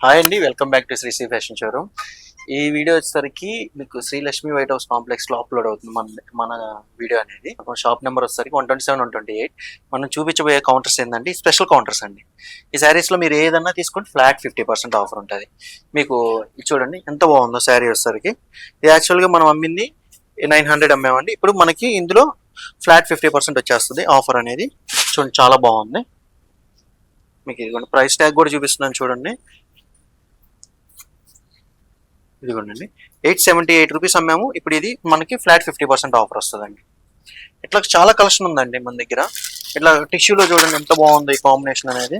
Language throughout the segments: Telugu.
హాయ్ అండి, welcome back to Sri fashion showroom. ఈ వీడియో వచ్చేసరికి మీకు శ్రీలక్ష్మి వైట్ హౌస్ కాంప్లెక్స్ లో అప్లోడ్ అవుతుంది మన వీడియో అనేది. షాప్ నెంబర్ వచ్చేసరికి 127, 128. మనం చూపించబోయే కౌంటర్స్ ఏంటంటే స్పెషల్ కౌంటర్స్ అండి. ఈ శారీస్ లో మీరు ఏదన్నా తీసుకుంటే ఫ్లాట్ 50% ఆఫర్ ఉంటుంది. మీకు చూడండి ఎంత బాగుందో శారీ వచ్చేసరికి. ఇది యాక్చువల్గా మనం అమ్మింది 900 అమ్మామండి. ఇప్పుడు మనకి ఇందులో ఫ్లాట్ 50% వచ్చేస్తుంది ఆఫర్ అనేది. చూడండి చాలా బాగుంది. మీకు ఇదిగోండి ప్రైస్ ట్యాగ్ కూడా చూపిస్తున్నాను చూడండి. ఇదిగోండి 878 రూపీస్ అమ్మాము. ఇప్పుడు ఇది మనకి ఫ్లాట్ 50% ఆఫర్ వస్తుందండి. ఇట్లా చాలా కలెక్షన్ ఉందండి మన దగ్గర. ఇట్లా టిష్యూలో చూడండి ఎంత బాగుంది ఈ కాంబినేషన్ అనేది.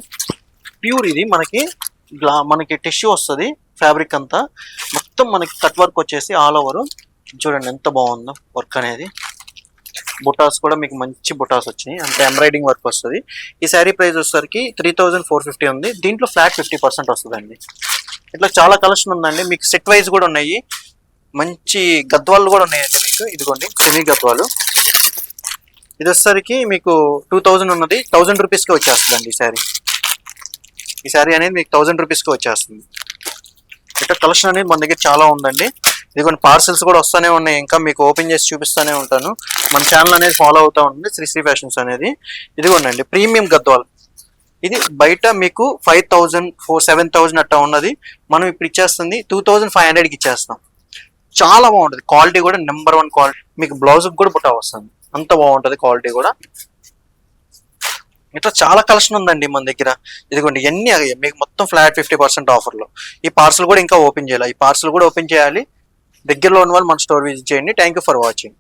ప్యూర్ ఇది మనకి టిష్యూ వస్తుంది. ఫ్యాబ్రిక్ అంతా మొత్తం మనకి కట్ వర్క్ వచ్చేసి ఆల్ ఓవర్. చూడండి ఎంత బాగుందో వర్క్ అనేది. బుటాస్ కూడా మీకు మంచి బుటాస్ వచ్చినాయి, అంటే ఎంబ్రాయిడింగ్ వర్క్ వస్తుంది. ఈ శారీ ప్రైస్ వచ్చేసరికి 3450 ఉంది. దీంట్లో ఫ్లాట్ 50% వస్తుందండి. ఇట్లా చాలా కలెక్షన్ ఉందండి. మీకు సెట్ వైజ్ కూడా ఉన్నాయి. మంచి గద్వాలు కూడా ఉన్నాయండి మీకు. ఇదిగోండి సెమీ గద్వాలు. ఇది వచ్చేసరికి మీకు 2000 ఉన్నది 1000 రూపీస్కి వచ్చేస్తుందండి ఈ శారీ అనేది మీకు 1000 రూపీస్కి వచ్చేస్తుంది. ఇట్లా కలెక్షన్ అనేది మన దగ్గర చాలా ఉందండి. ఇదిగోండి పార్సల్స్ కూడా వస్తూనే ఉన్నాయి. ఇంకా మీకు ఓపెన్ చేసి చూపిస్తూనే ఉంటాను. మన ఛానల్ అనేది ఫాలో అవుతూ ఉంటుంది శ్రీ ఫ్యాషన్స్ అనేది. ఇదిగోండి ప్రీమియం గద్వాలు. ఇది బయట మీకు 5000, 7000 అట్టా ఉన్నది. మనం ఇప్పుడు ఇచ్చేస్తుంది 2500కి ఇచ్చేస్తాం. చాలా బాగుంటుంది. క్వాలిటీ కూడా నెంబర్ 1 క్వాలిటీ. మీకు బ్లౌజ్ కూడా బుట్టా వస్తుంది. అంత బాగుంటుంది క్వాలిటీ కూడా. ఇట్లా చాలా కలెక్షన్ ఉందండి మన దగ్గర. ఇదిగోండి ఇవన్నీ మీకు మొత్తం ఫ్లాట్ 50% ఆఫర్లో. ఈ పార్సల్ కూడా ఇంకా ఓపెన్ చేయాలి. ఈ పార్సల్ కూడా ఓపెన్ చేయాలి. దగ్గరలో ఉన్న వాళ్ళు మన స్టోర్ విజిట్ చేయండి. Thank you for watching.